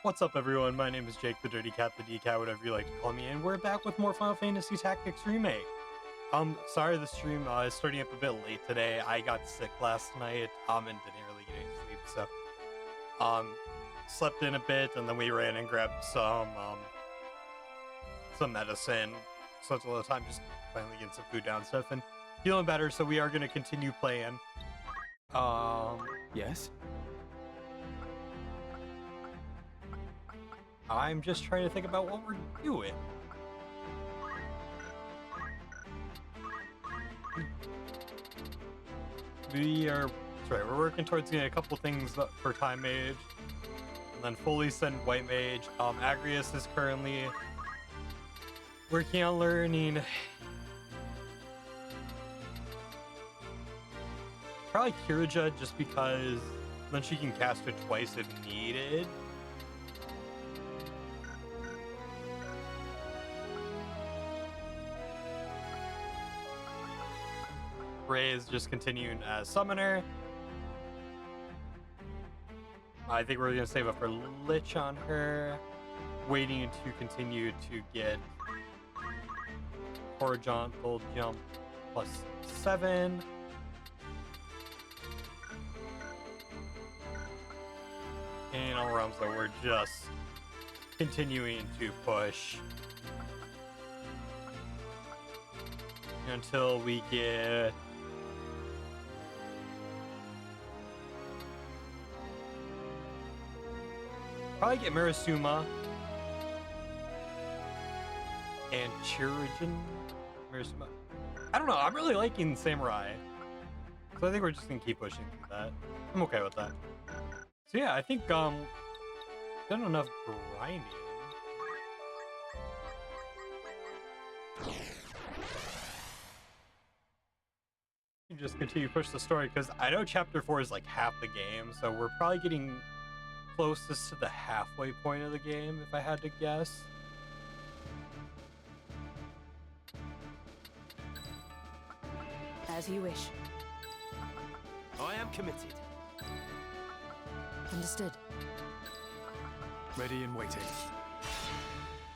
What's up, everyone? My name is Jake, the Dirty Cat, the D-Cat, whatever you like to call me, and we're back with more Final Fantasy Tactics Remake. Sorry the stream is starting up a bit late today. I got sick last night, and didn't really get any sleep, so, slept in a bit, and then we ran and grabbed some medicine. So it's a little time just finally getting some food down and stuff, and feeling better, so we are going to continue playing. Yes? I'm just trying to think about what we're doing. We're working towards getting a couple things for Time Mage, and then fully send White Mage. Agrius is currently working on learning. Probably Kirija, just because then she can cast it twice if needed. Ray is just continuing as summoner. I think we're gonna save up for Lich on her, waiting to continue to get horizontal jump +7. And on realms that we're just continuing to push until we get probably get Marasuma and Chirurgeon. Marasuma. I don't know. I'm really liking Samurai, so I think we're just gonna keep pushing through that. I'm okay with that. So yeah, I think done enough grinding. You just continue to push the story, because I know chapter 4 is like half the game, so we're probably getting closest to the halfway point of the game, if I had to guess. As you wish. I am committed. Understood. Ready and waiting.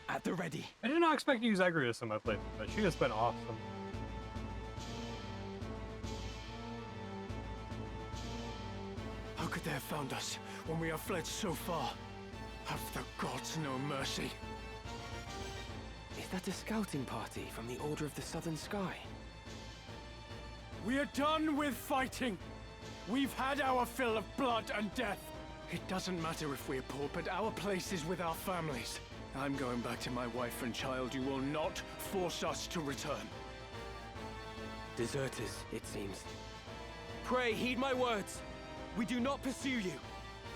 At the ready. I did not expect to use Agrius in my playthrough, but she has been awesome. How could they have found us when we have fled so far? Have the gods no mercy? Is that a scouting party from the Order of the Southern Sky? We are done with fighting. We've had our fill of blood and death. It doesn't matter if we're poor, but our place is with our families. I'm going back to my wife and child. You will not force us to return. Deserters, it seems. Pray, heed my words. We do not pursue you.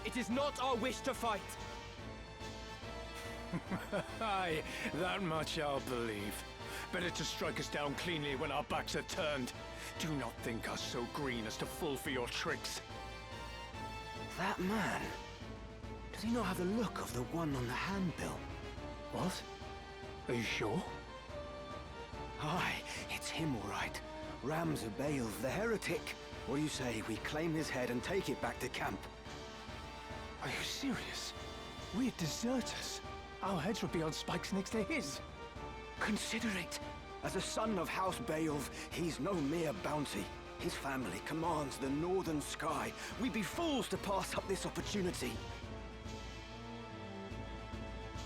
It is not our wish to fight. Aye, that much I'll believe. Better to strike us down cleanly when our backs are turned. Do not think us so green as to fall for your tricks. That man... Does he not have the look of the one on the handbill? What? Are you sure? Aye, it's him all right. Ramzabael the heretic. What do you say we claim his head and take it back to camp? Are you serious? We're deserters. Our heads would be on spikes next to his. Consider it. As a son of House Baelv, he's no mere bounty. His family commands the northern sky. We'd be fools to pass up this opportunity.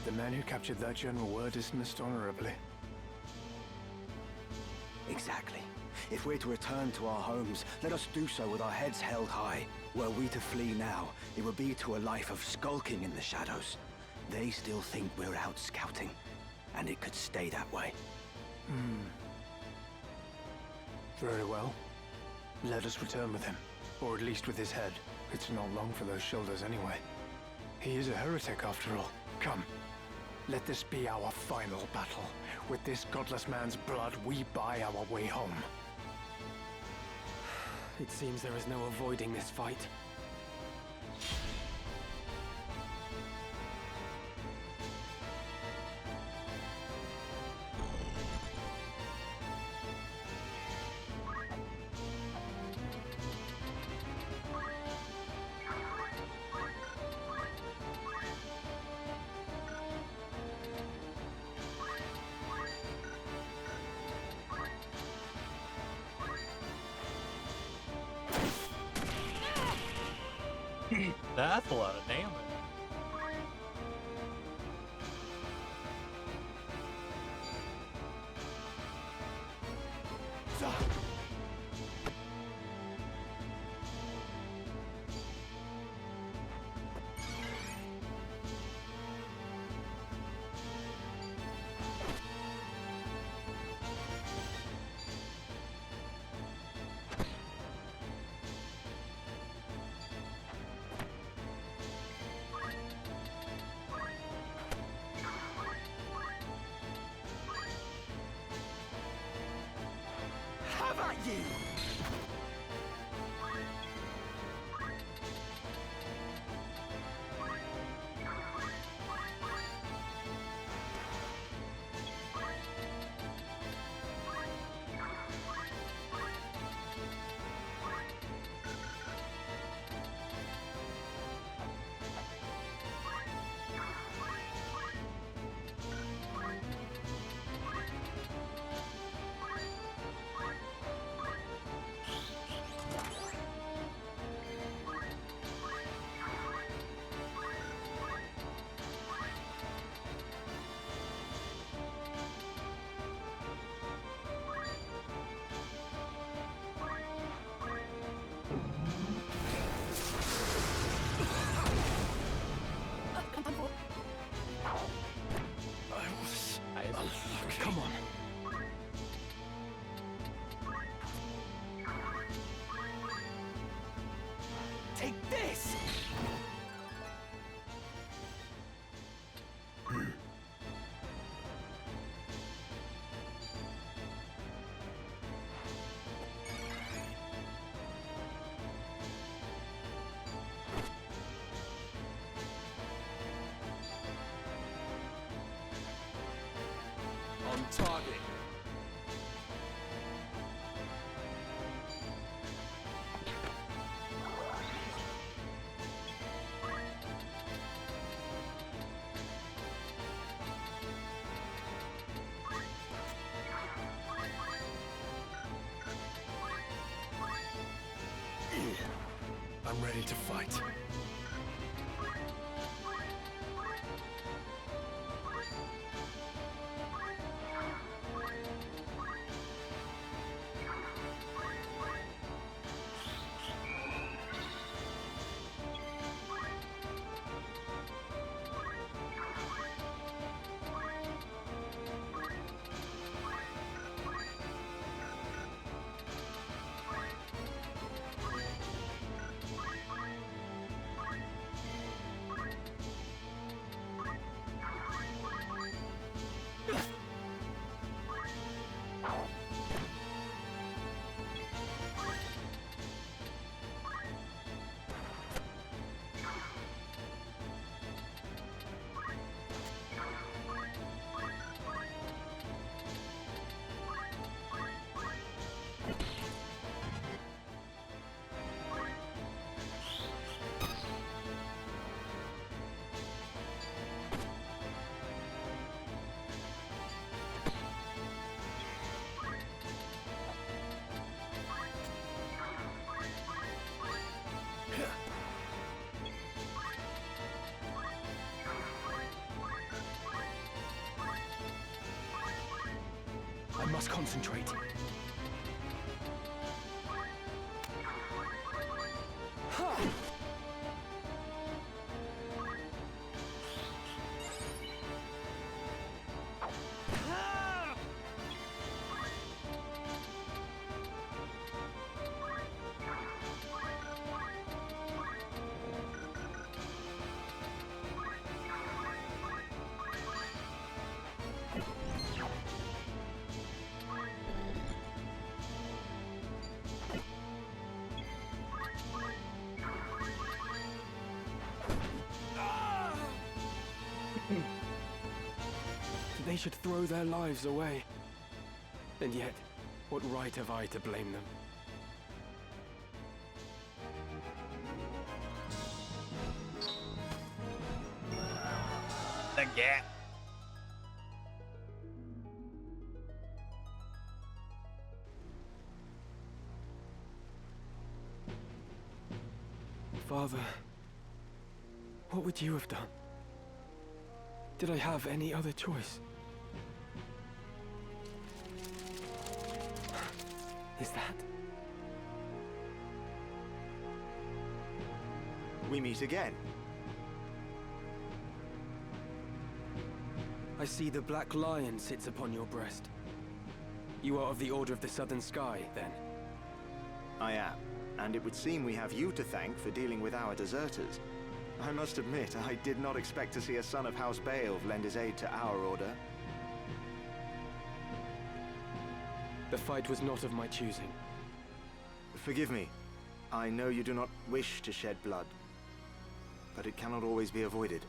The man who captured that general were dismissed honorably. Exactly. If we're to return to our homes, let us do so with our heads held high. Were we to flee now, it would be to a life of skulking in the shadows. They still think we're out scouting, and it could stay that way. Very well. Let us return with him, or at least with his head. It's not long for those shoulders anyway. He is a heretic after all. Come, let this be our final battle. With this godless man's blood, we buy our way home. It seems there is no avoiding this fight. That's a lot of damage. Have at you! Come on. Take this! On target. I'm ready to fight. I must concentrate. They should throw their lives away. And yet, what right have I to blame them? The gap. Father, What would you have done? Did I have any other choice? Is that? We meet again. I see the Black Lion sits upon your breast. You are of the Order of the Southern Sky, then? I am, and it would seem we have you to thank for dealing with our deserters. I must admit, I did not expect to see a son of House Beowulf lend his aid to our order. The fight was not of my choosing. Forgive me. I know you do not wish to shed blood, but it cannot always be avoided.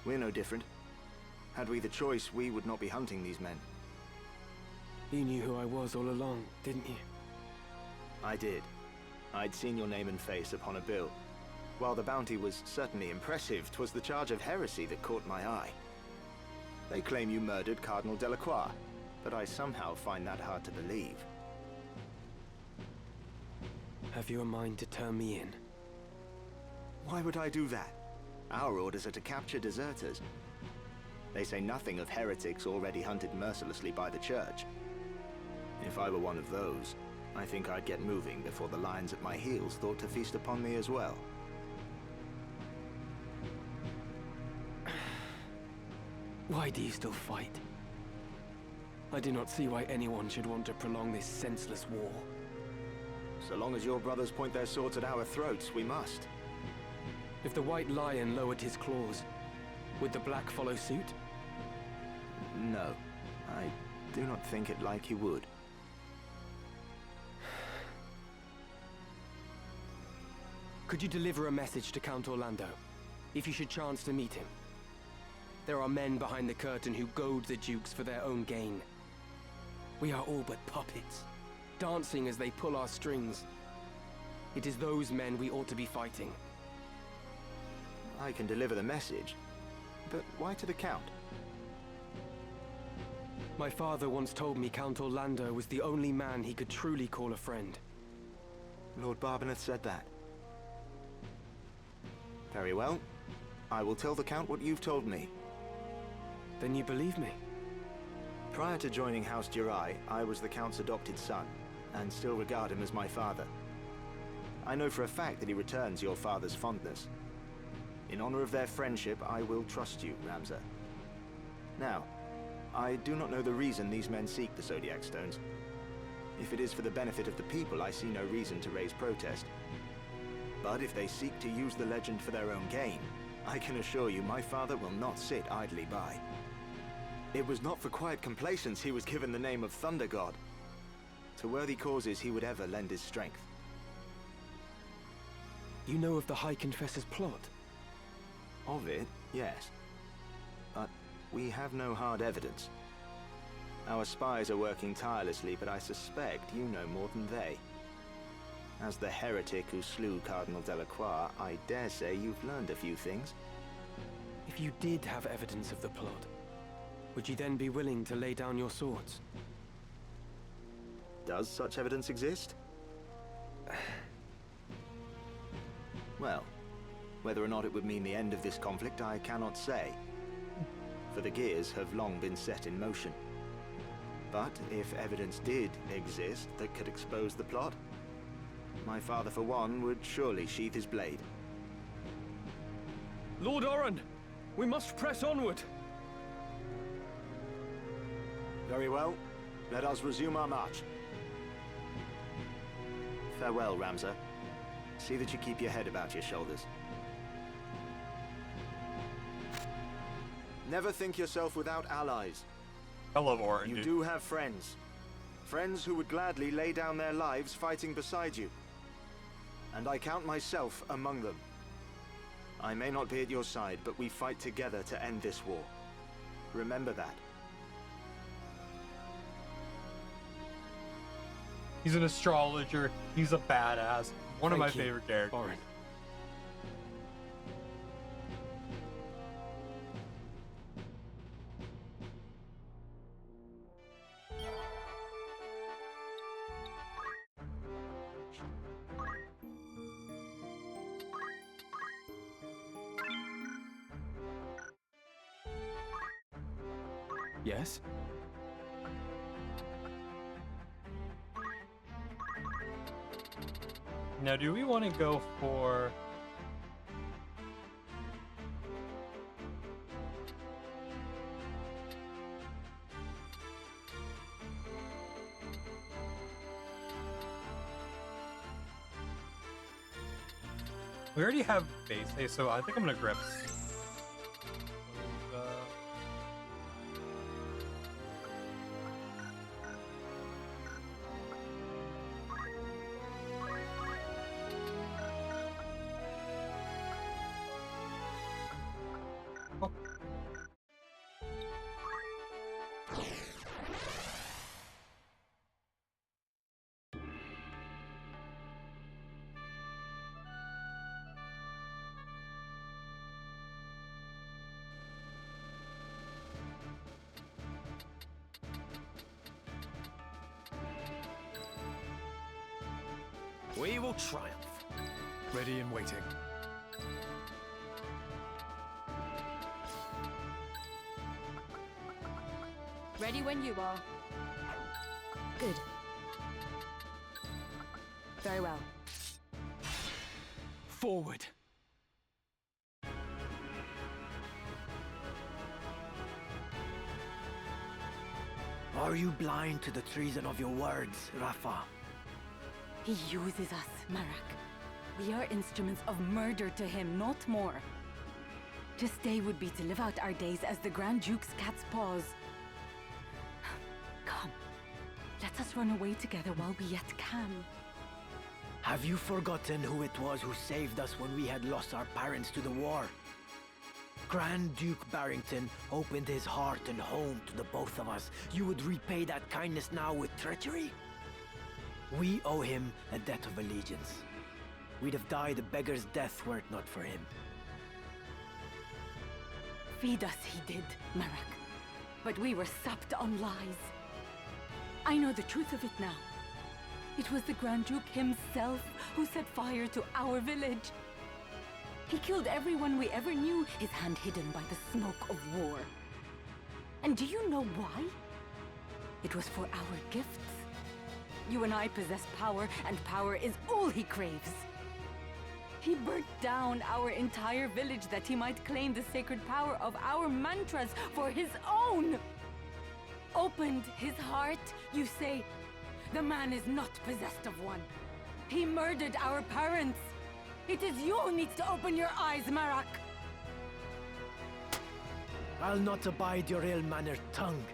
We're no different. Had we the choice, we would not be hunting these men. You knew who I was all along, didn't you? I did. I'd seen your name and face upon a bill. While the bounty was certainly impressive, 'twas the charge of heresy that caught my eye. They claim you murdered Cardinal Delacroix, but I somehow find that hard to believe. Have you a mind to turn me in? Why would I do that? Our orders are to capture deserters. They say nothing of heretics already hunted mercilessly by the Church. If I were one of those, I think I'd get moving before the lions at my heels thought to feast upon me as well. Why do you still fight? I do not see why anyone should want to prolong this senseless war. So long as your brothers point their swords at our throats, we must. If the White Lion lowered his claws, would the Black follow suit? No, I do not think it like he would. Could you deliver a message to Count Orlando, if you should chance to meet him? There are men behind the curtain who goad the dukes for their own gain. We are all but puppets, dancing as they pull our strings. It is those men we ought to be fighting. I can deliver the message, but why to the Count? My father once told me Count Orlando was the only man he could truly call a friend. Lord Barbeneth said that. Very well. I will tell the Count what you've told me. Then you believe me? Prior to joining House Jirai, I was the Count's adopted son, and still regard him as my father. I know for a fact that he returns your father's fondness. In honor of their friendship, I will trust you, Ramza. Now, I do not know the reason these men seek the Zodiac Stones. If it is for the benefit of the people, I see no reason to raise protest. But if they seek to use the legend for their own gain, I can assure you my father will not sit idly by. It was not for quiet complacence he was given the name of Thunder God. To worthy causes he would ever lend his strength. You know of the High Confessor's plot? Of it, yes. But we have no hard evidence. Our spies are working tirelessly, but I suspect you know more than they. As the heretic who slew Cardinal Delacroix, I dare say you've learned a few things. If you did have evidence of the plot, would you then be willing to lay down your swords? Does such evidence exist? Well, whether or not it would mean the end of this conflict, I cannot say. For the gears have long been set in motion. But if evidence did exist that could expose the plot, my father, for one, would surely sheath his blade. Lord Oren, we must press onward. Very well. Let us resume our march. Farewell, Ramza. See that you keep your head about your shoulders. Never think yourself without allies. I love Orin, You dude. do have friends. Friends who would gladly lay down their lives fighting beside you. And I count myself among them. I may not be at your side, but we fight together to end this war. Remember that. He's an astrologer. He's a badass. One of my Thank you, favorite characters. Oren. Yes? Now, do we want to go for... We already have base, so I think I'm gonna grab. Oh. We will triumph. Ready and waiting. Ready when you are. Good. Very well. Forward. Are you blind to the treason of your words, Rafa? He uses us, Marak. We are instruments of murder to him, not more. To stay would be to live out our days as the Grand Duke's cat's paws. Come, let us run away together while we yet can. Have you forgotten who it was who saved us when we had lost our parents to the war? Grand Duke Barrington opened his heart and home to the both of us. You would repay that kindness now with treachery? We owe him a debt of allegiance. We'd have died a beggar's death were it not for him. Feed us he did, Marak. But we were supped on lies. I know the truth of it now. It was the Grand Duke himself who set fire to our village. He killed everyone we ever knew, his hand hidden by the smoke of war. And do you know why? It was for our gifts. You and I possess power, and power is all he craves. He burnt down our entire village that he might claim the sacred power of our mantras for his own. Opened his heart, you say? The man is not possessed of one. He murdered our parents. It is you who needs to open your eyes, Marak. I'll not abide your ill-mannered tongue.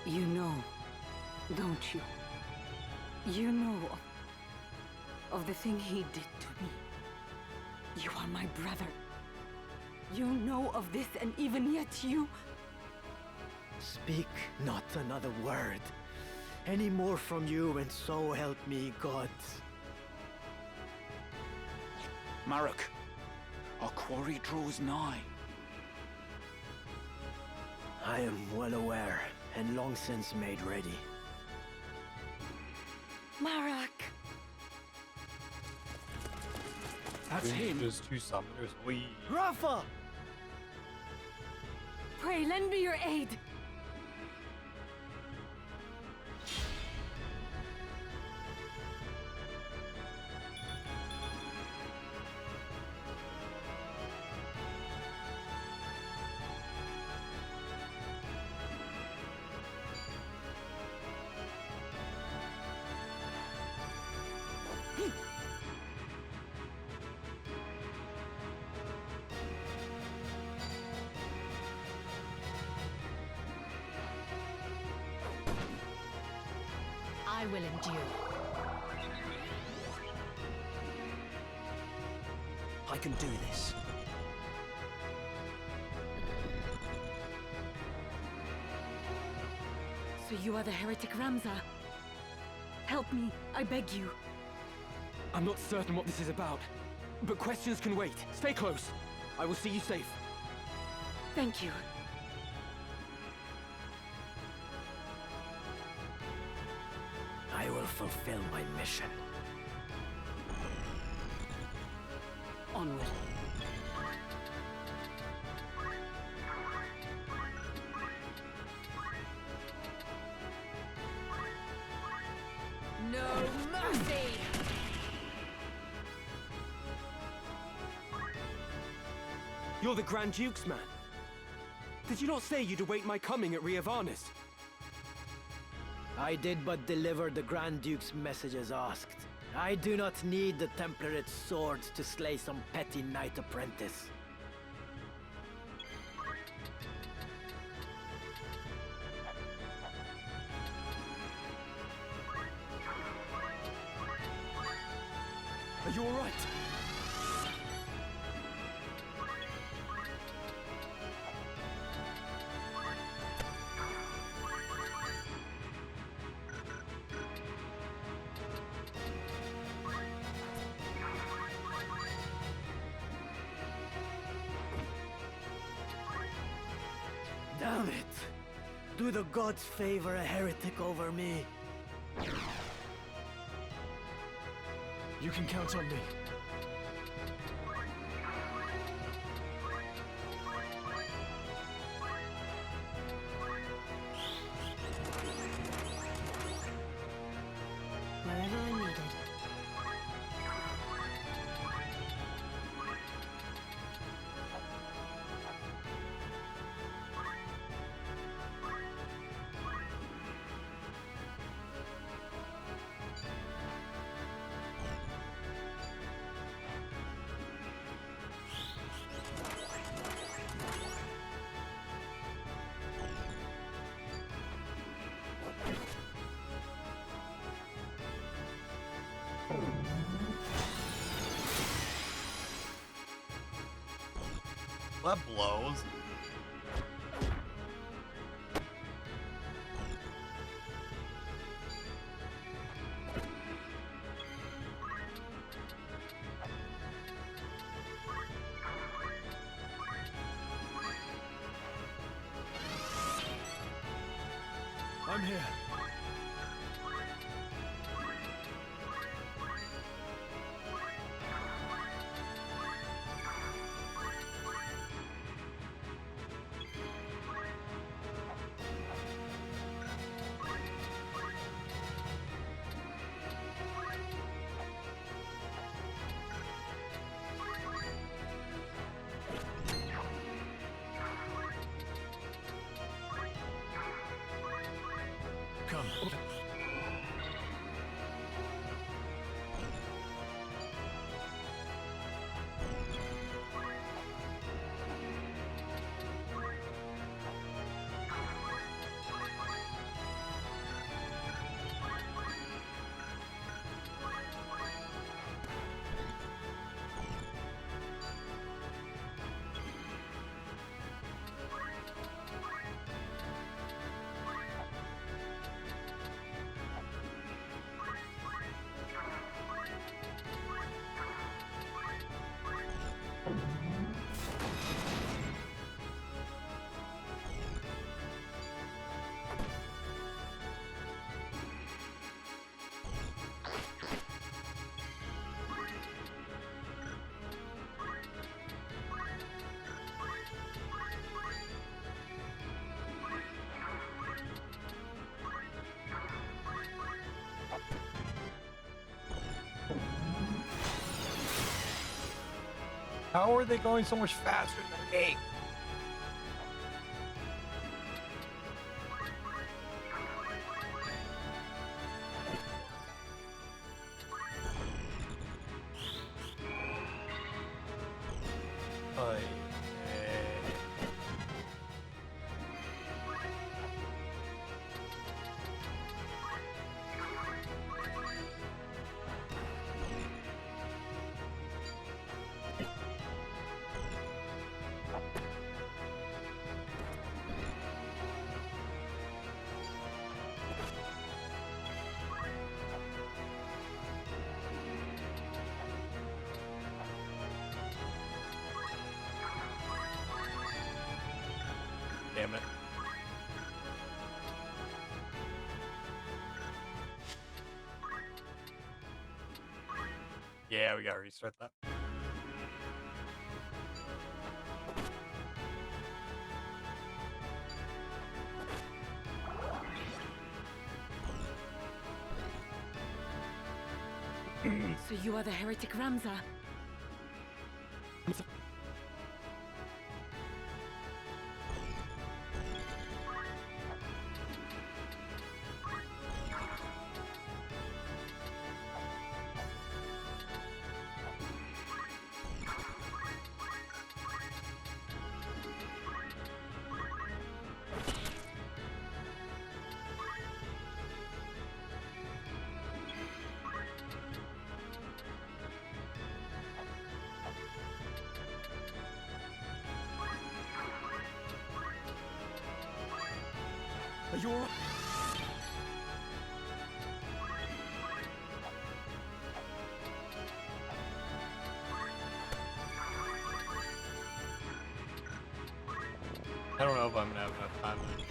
You know, don't you? You know of the thing he did to me. You are my brother. You know of this, and even yet you... Speak not another word. Any more from you, and so help me God. Marak, our quarry draws nigh. I am well aware, and long since made ready. Marak! That's him. There's two summoners. We. Rafa! Pray, lend me your aid! I will endure. I can do this. So you are the heretic Ramza. Help me, I beg you. I'm not certain what this is about, but questions can wait. Stay close. I will see you safe. Thank you. I will fulfill my mission. Onward. You're the Grand Duke's man. Did you not say you'd await my coming at Ivalice? I did but deliver the Grand Duke's message as asked. I do not need the Templarate's swords to slay some petty knight apprentice. Are you all right? Damn it! Do the gods favor a heretic over me? You can count on me. Wherever I'm needed. That blows. I'm here. Come. How are they going so much faster than me? Damn it. Yeah, we gotta restart that. So you are the heretic Ramza? you all right? I don't know if I'm gonna have enough time to go.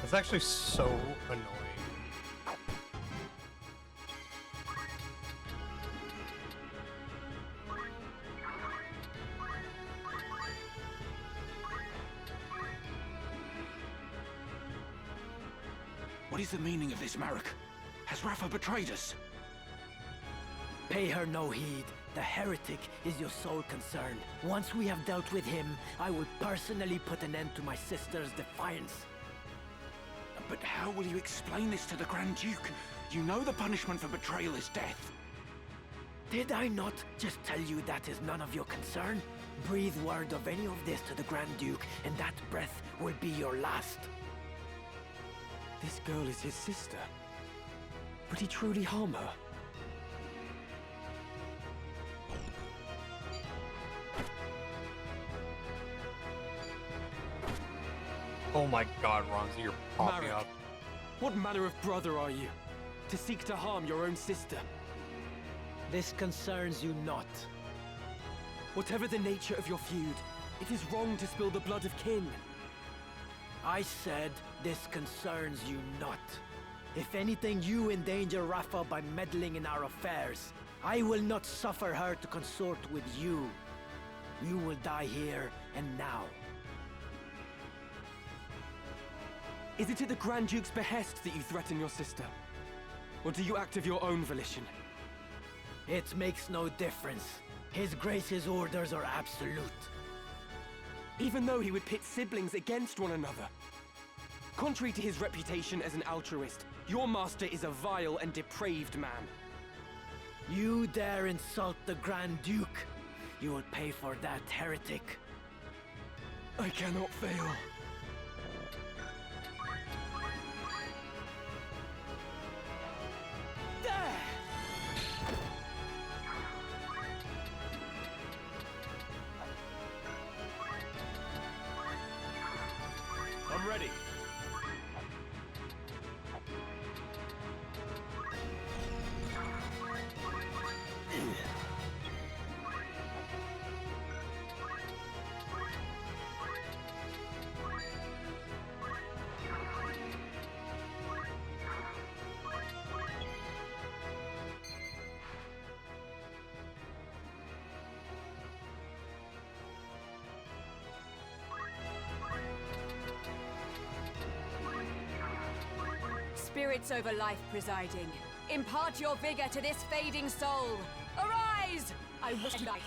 It's actually so annoying. What is the meaning of this, Marek? Has Rafa betrayed us? Pay her no heed. The heretic is your sole concern. Once we have dealt with him, I will personally put an end to my sister's defiance. But how will you explain this to the Grand Duke? You know the punishment for betrayal is death. Did I not just tell you that is none of your concern? Breathe word of any of this to the Grand Duke, and that breath will be your last. This girl is his sister. Would he truly harm her? Oh my god, Ronzi, you're popping Marek, up. what manner of brother are you? To seek to harm your own sister? This concerns you not. Whatever the nature of your feud, it is wrong to spill the blood of kin. I said this concerns you not. If anything, you endanger Rafa by meddling in our affairs. I will not suffer her to consort with you. You will die here and now. Is it at the Grand Duke's behest that you threaten your sister? Or do you act of your own volition? It makes no difference. His Grace's orders are absolute. Even though he would pit siblings against one another. Contrary to his reputation as an altruist, your master is a vile and depraved man. You dare insult the Grand Duke? You will pay for that, heretic. I cannot fail. I'm ready. Spirits over life presiding. Impart your vigor to this fading soul. Arise! I wish to die.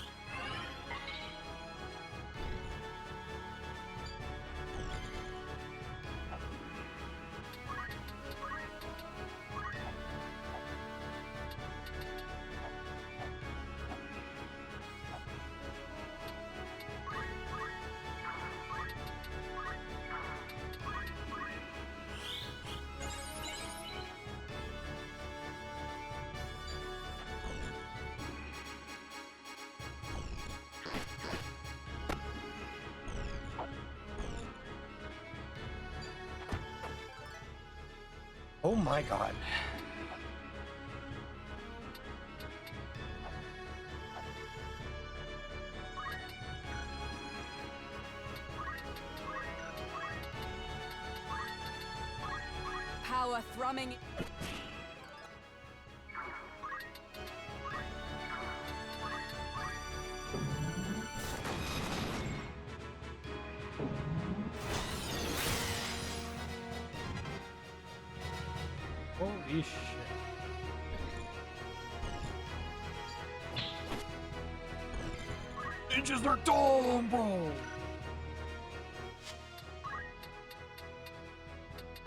Oh my god. power thrumming. Holy shit. Ninjas are dumb, bro!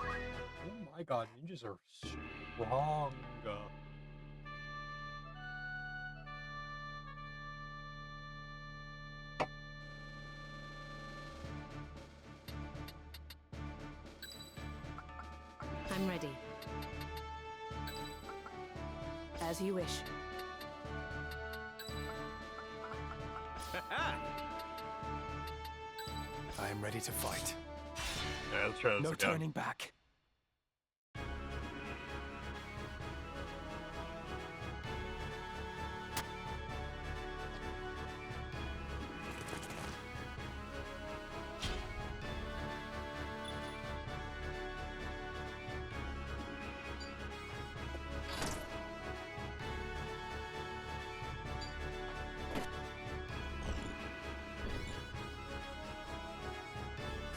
Oh my god, ninjas are strong. I'm ready. As you wish. I am ready to fight. Yeah, let's try this No again. turning back.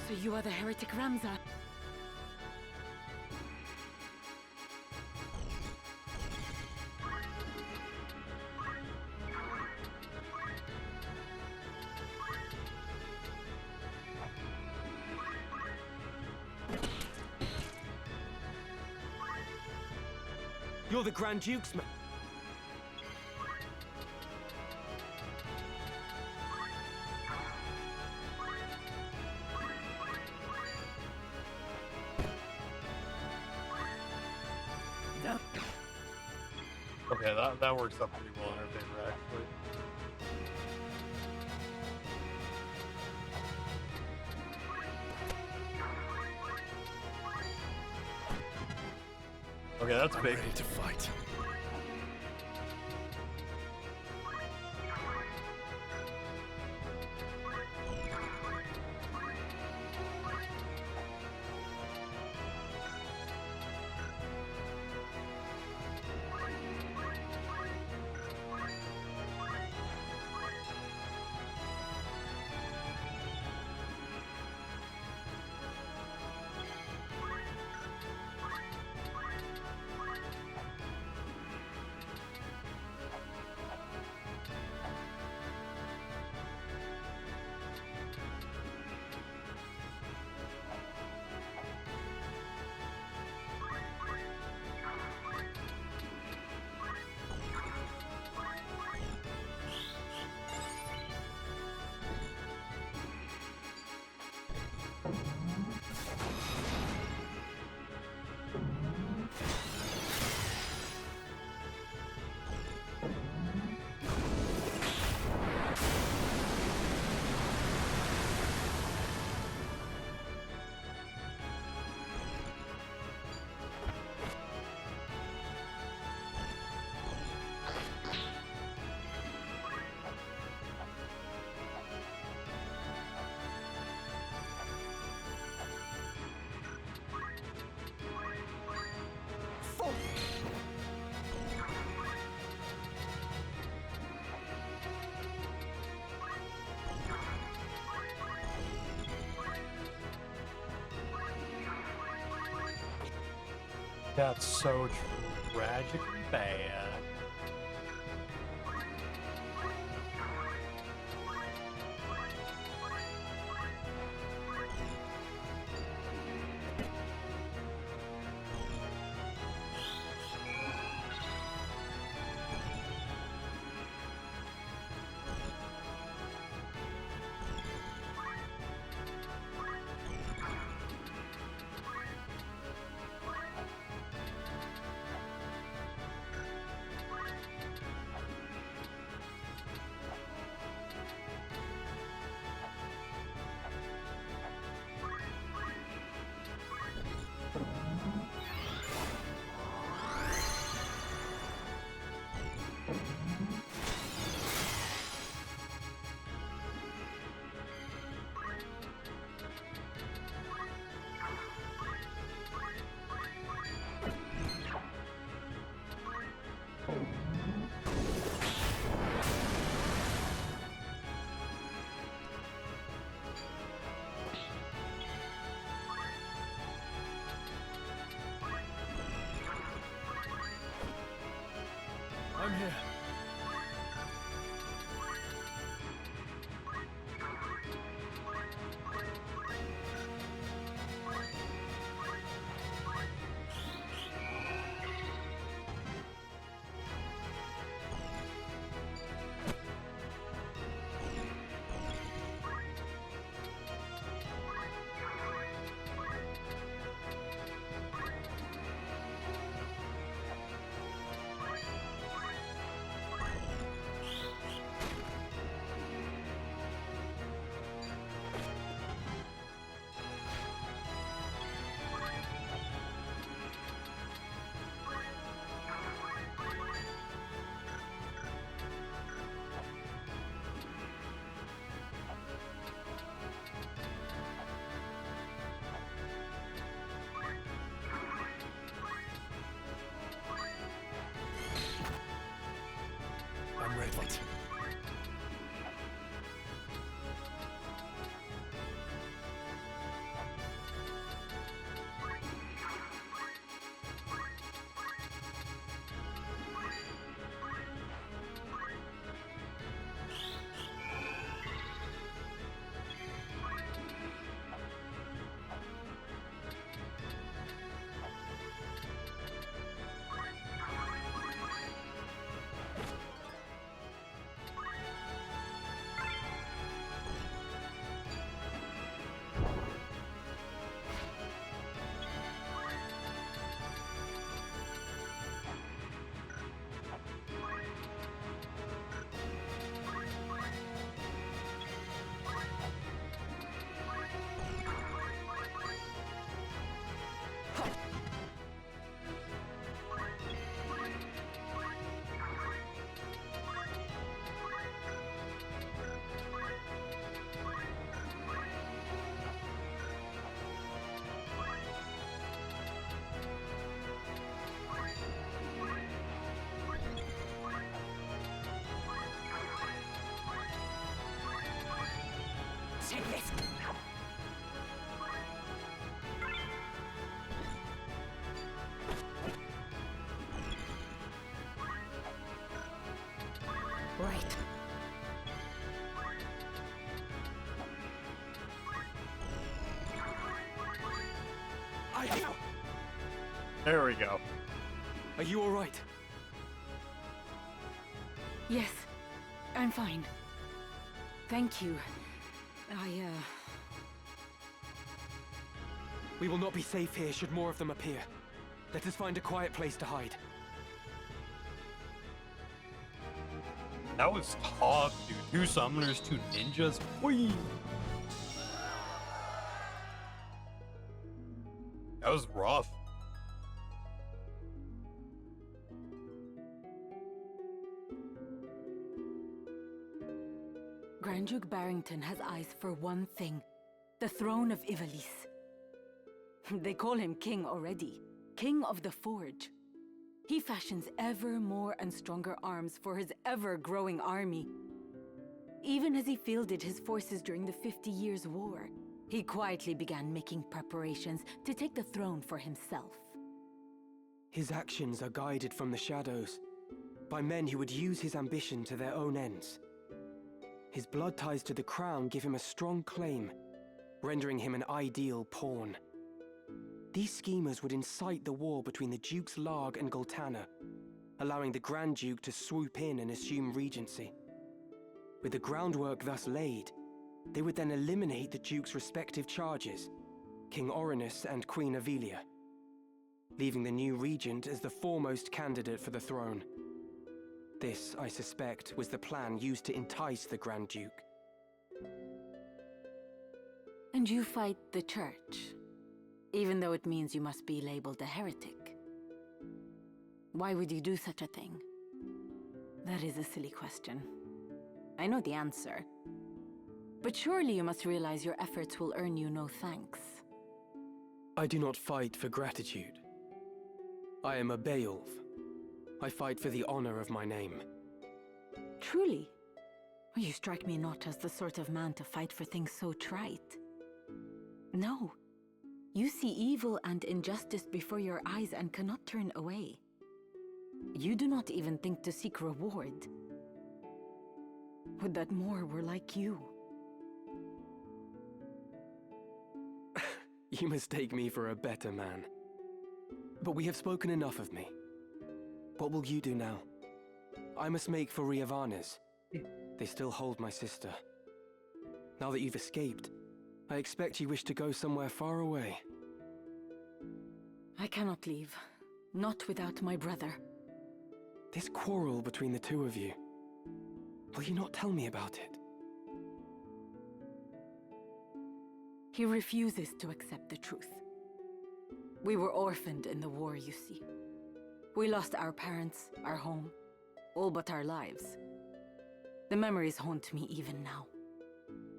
So you are the heretic Ramza? You're the Grand Duke's man. Okay, that works out pretty well in our favor, actually. Okay, that's I'm big. ready to fight. That's so tragically bad. I'm here. I'm ready. Take this! Right. There we go. Are you all right? Yes, I'm fine. Thank you. We will not be safe here should more of them appear. Let us find a quiet place to hide. That was tough, dude. 2 summoners, 2 ninjas. Whee! That was rough. Grand Duke Barrington has eyes for one thing. The throne of Ivalice. They call him king already. King of the Forge. He fashions ever more and stronger arms for his ever-growing army. Even as he fielded his forces during the 50 Years' War, he quietly began making preparations to take the throne for himself. His actions are guided from the shadows, by men who would use his ambition to their own ends. His blood ties to the crown give him a strong claim, rendering him an ideal pawn. These schemers would incite the war between the Dukes Larg and Goltana, allowing the Grand Duke to swoop in and assume regency. With the groundwork thus laid, they would then eliminate the Duke's respective charges, King Orinus and Queen Avelia, leaving the new regent as the foremost candidate for the throne. This, I suspect, was the plan used to entice the Grand Duke. And you fight the Church, even though it means you must be labeled a heretic. Why would you do such a thing? That is a silly question. I know the answer. But surely you must realize your efforts will earn you no thanks. I do not fight for gratitude. I am a Beowulf. I fight for the honor of my name. Truly? You strike me not as the sort of man to fight for things so trite. No. You see evil and injustice before your eyes and cannot turn away. You do not even think to seek reward. Would that more were like you. You mistake me for a better man. But we have spoken enough of me. What will you do now? I must make for Ivalice. They still hold my sister. Now that you've escaped, I expect you wish to go somewhere far away. I cannot leave. Not without my brother. This quarrel between the two of you. Will you not tell me about it? He refuses to accept the truth. We were orphaned in the war, you see. We lost our parents, our home, all but our lives. The memories haunt me even now.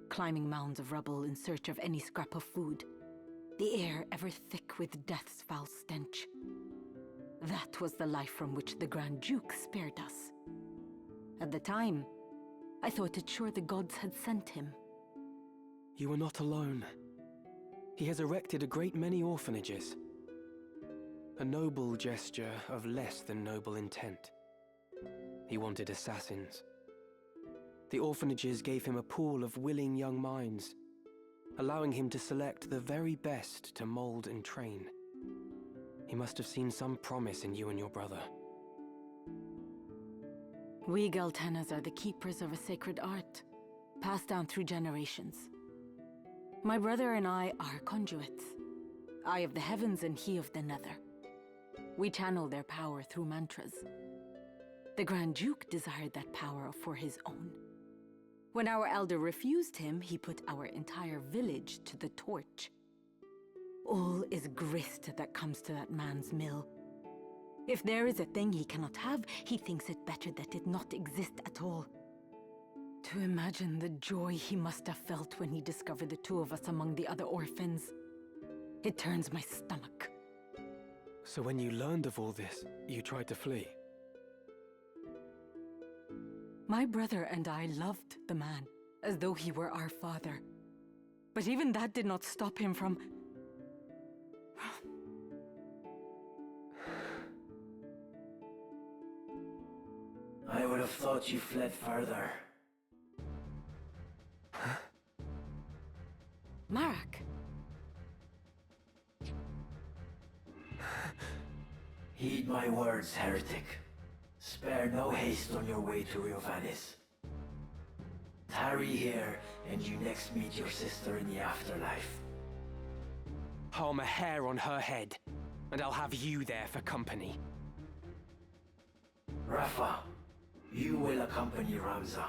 Climbing mounds of rubble in search of any scrap of food. The air ever thick with death's foul stench. That was the life from which the Grand Duke spared us. At the time, I thought it sure the gods had sent him. You are not alone. He has erected a great many orphanages. A noble gesture of less than noble intent. He wanted assassins. The orphanages gave him a pool of willing young minds, allowing him to select the very best to mold and train. He must have seen some promise in you and your brother. We Galtenas are the keepers of a sacred art, passed down through generations. My brother and I are conduits. I of the heavens and he of the nether. We channel their power through mantras. The Grand Duke desired that power for his own. When our elder refused him, he put our entire village to the torch. All is grist that comes to that man's mill. If there is a thing he cannot have, he thinks it better that it not exist at all. To imagine the joy he must have felt when he discovered the two of us among the other orphans. It turns my stomach. So when you learned of all this, you tried to flee? My brother and I loved the man, as though he were our father. But even that did not stop him from... I would have thought you fled further. Marak! Heed my words, heretic. Spare no haste on your way to Ivalice. Tarry here, and you next meet your sister in the afterlife. Harm a hair on her head, and I'll have you there for company. Rafa, you will accompany Ramza.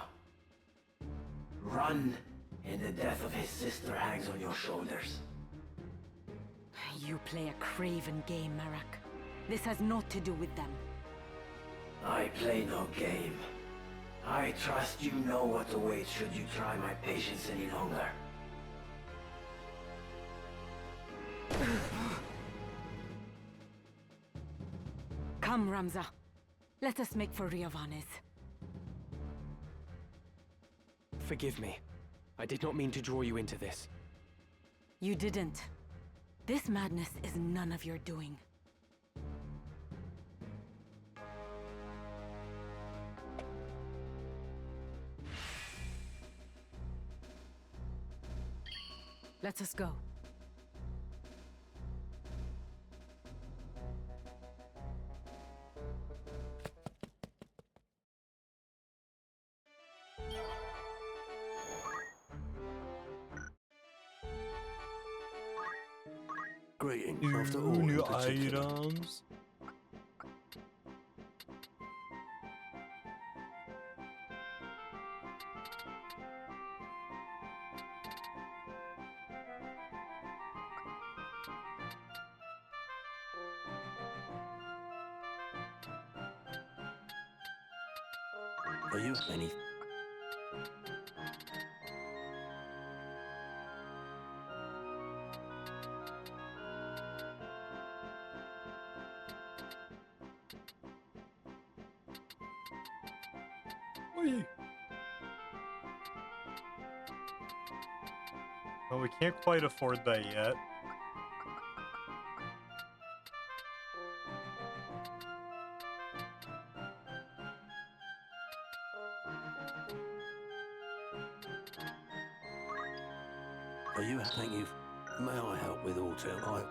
Run, and the death of his sister hangs on your shoulders. You play a craven game, Marak. This has naught to do with them. I play no game. I trust you know what awaits should you try my patience any longer. Come, Ramza. Let us make for Ivalice. Forgive me. I did not mean to draw you into this. You didn't. This madness is none of your doing. Let us go. Greetings after all. New in particular. items. Are you any? Whee! Well, we can't quite afford that yet. Are you? Thank you. May I help with auto?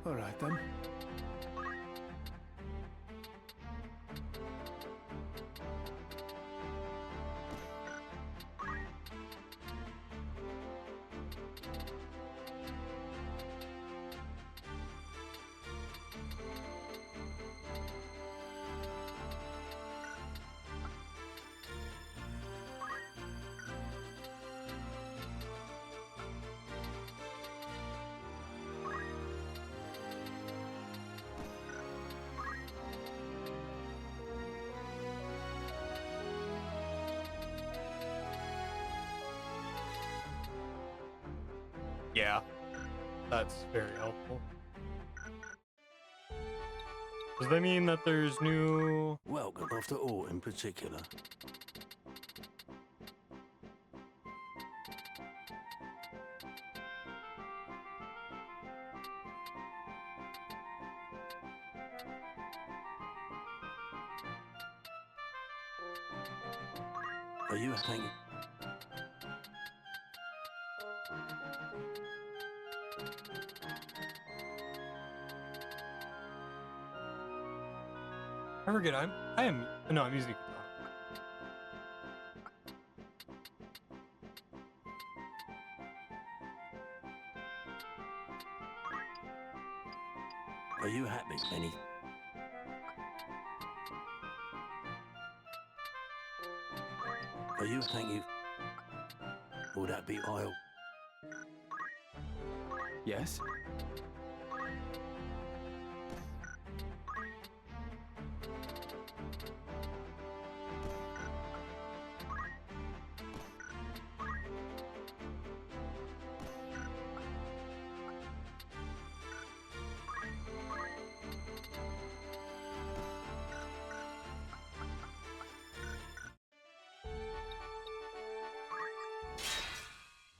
All right then. Yeah, that's very helpful. Does that mean that there's new... Welcome, after all in particular. Are you? Thank you. I forget, I am... No, I'm using katana. Are you happy, Penny? Are you? Thank you. Will that be Isle? Yes?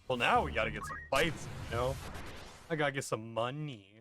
Well, now we gotta get some fights, you know? I gotta get some money.